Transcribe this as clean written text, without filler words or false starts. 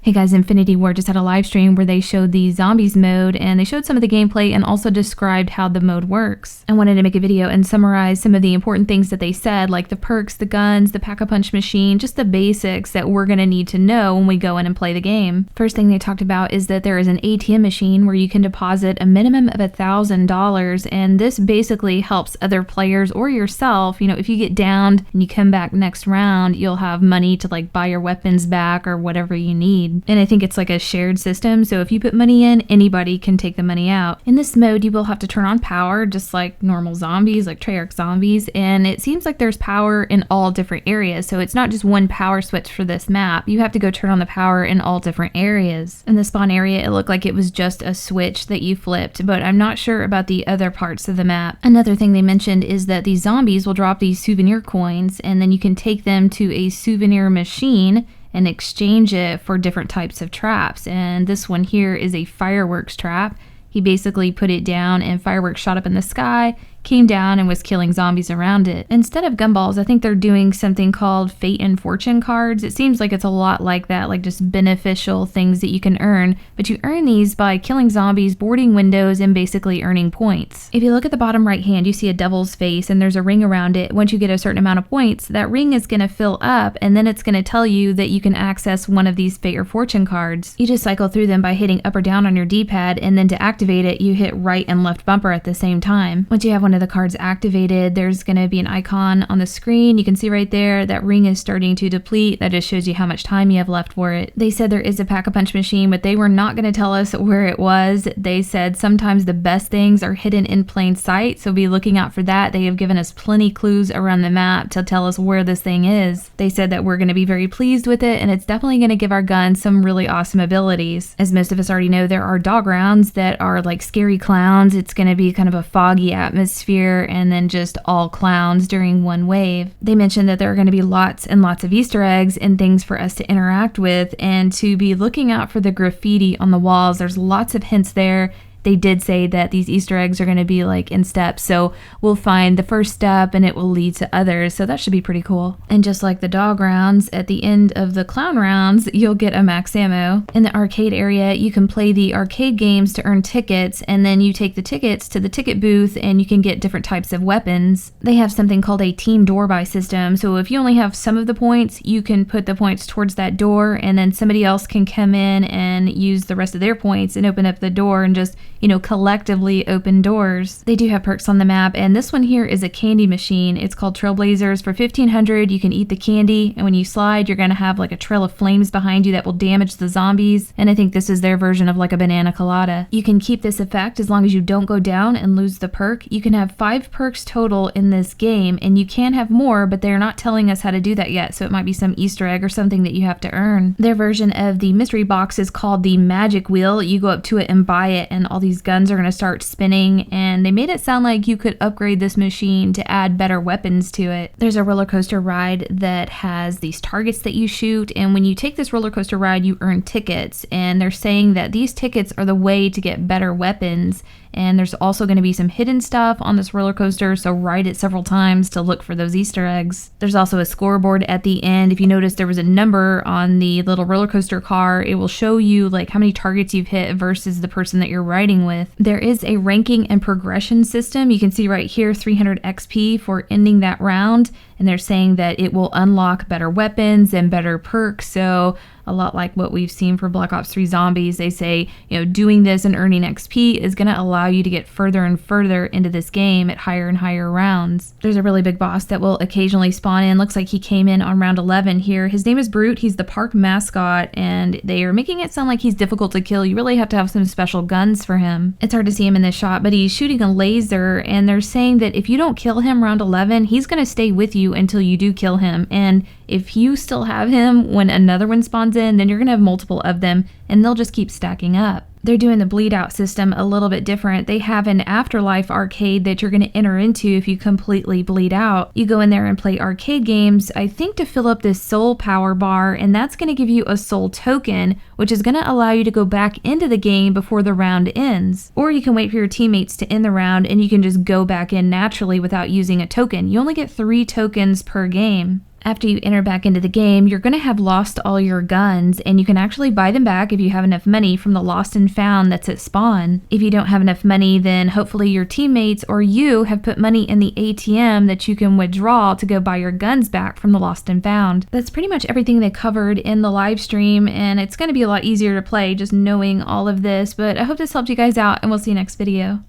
Hey guys, Infinity Ward just had a live stream where they showed the Zombies mode and they showed some of the gameplay and also described how the mode works. I wanted to make a video and summarize some of the important things that they said, like the perks, the guns, the pack-a-punch machine, just the basics that we're going to need to know when we go in and play the game. First thing they talked about is that there is an ATM machine where you can deposit a minimum of $1,000, and this basically helps other players or yourself. You know, if you get downed and you come back next round, you'll have money to like buy your weapons back or whatever you need. And I think it's like a shared system, so if you put money in, anybody can take the money out. In this mode, you will have to turn on power just like normal zombies, like Treyarch zombies, and it seems like there's power in all different areas, so it's not just one power switch for this map. You have to go turn on the power in all different areas. In the spawn area, it looked like it was just a switch that you flipped, but I'm not sure about the other parts of the map. Another thing they mentioned is that these zombies will drop these souvenir coins, and then you can take them to a souvenir machine and exchange it for different types of traps. And this one here is a fireworks trap. He basically put it down and fireworks shot up in the sky, came down and was killing zombies around it. Instead of gumballs, I think they're doing something called fate and fortune cards. It seems like it's a lot like that, like just beneficial things that you can earn, but you earn these by killing zombies, boarding windows, and basically earning points. If you look at the bottom right hand, you see a devil's face and there's a ring around it. Once you get a certain amount of points, that ring is going to fill up, and then it's going to tell you that you can access one of these fate or fortune cards. You just cycle through them by hitting up or down on your D-pad, and then to activate it, you hit right and left bumper at the same time. Once you have one of the cards activated, there's going to be an icon on the screen. You can see right there that ring is starting to deplete. That just shows you how much time you have left for it. They said there is a pack-a-punch machine, but they were not going to tell us where it was. They said sometimes the best things are hidden in plain sight, so be looking out for that. They have given us plenty clues around the map to tell us where this thing is. They said that we're going to be very pleased with it, and it's definitely going to give our gun some really awesome abilities. As most of us already know, there are dog rounds that are like scary clowns. It's going to be kind of a foggy atmosphere, and then just all clowns during one wave. They mentioned that there are going to be lots and lots of Easter eggs and things for us to interact with, and to be looking out for the graffiti on the walls. There's lots of hints there. They did say that these Easter eggs are going to be like in steps, so we'll find the first step and it will lead to others, so that should be pretty cool. And just like the dog rounds, at the end of the clown rounds, you'll get a max ammo. In the arcade area, you can play the arcade games to earn tickets, and then you take the tickets to the ticket booth and you can get different types of weapons. They have something called a team door buy system, so if you only have some of the points, you can put the points towards that door, and then somebody else can come in and use the rest of their points and open up the door and just, you know, collectively open doors. They do have perks on the map, and this one here is a candy machine. It's called Trailblazers. For 1,500, you can eat the candy, and when you slide, you're going to have like a trail of flames behind you that will damage the zombies, and I think this is their version of like a banana colada. You can keep this effect as long as you don't go down and lose the perk. You can have 5 perks total in this game, and you can have more, but they're not telling us how to do that yet, so it might be some Easter egg or something that you have to earn. Their version of the mystery box is called the magic wheel. You go up to it and buy it, and all these guns are going to start spinning, and they made it sound like you could upgrade this machine to add better weapons to it. There's a roller coaster ride that has these targets that you shoot, and when you take this roller coaster ride, you earn tickets, and they're saying that these tickets are the way to get better weapons. And there's also going to be some hidden stuff on this roller coaster, so ride it several times to look for those Easter eggs. There's also a scoreboard at the end. If you notice, there was a number on the little roller coaster car. It will show you like how many targets you've hit versus the person that you're riding with. There is a ranking and progression system. You can see right here 300 XP for ending that round, and they're saying that it will unlock better weapons and better perks, so a lot like what we've seen for Black Ops 3 Zombies. They say, you know, doing this and earning XP is going to allow you to get further and further into this game at higher and higher rounds. There's a really big boss that will occasionally spawn in. Looks like he came in on round 11 here. His name is Brute. He's the park mascot, and they are making it sound like he's difficult to kill. You really have to have some special guns for him. It's hard to see him in this shot, but he's shooting a laser, and they're saying that if you don't kill him round 11, he's going to stay with you until you do kill him. And if you still have him when another one spawns in, then you're going to have multiple of them, and they'll just keep stacking up. They're doing the bleed out system a little bit different. They have an afterlife arcade that you're going to enter into if you completely bleed out. You go in there and play arcade games, I think to fill up this soul power bar, and that's going to give you a soul token, which is going to allow you to go back into the game before the round ends. Or you can wait for your teammates to end the round and you can just go back in naturally without using a token. You only get 3 tokens per game. After you enter back into the game, you're going to have lost all your guns, and you can actually buy them back if you have enough money from the lost and found that's at spawn. If you don't have enough money, then hopefully your teammates or you have put money in the ATM that you can withdraw to go buy your guns back from the lost and found. That's pretty much everything they covered in the live stream, and it's going to be a lot easier to play just knowing all of this, but I hope this helped you guys out, and we'll see you next video.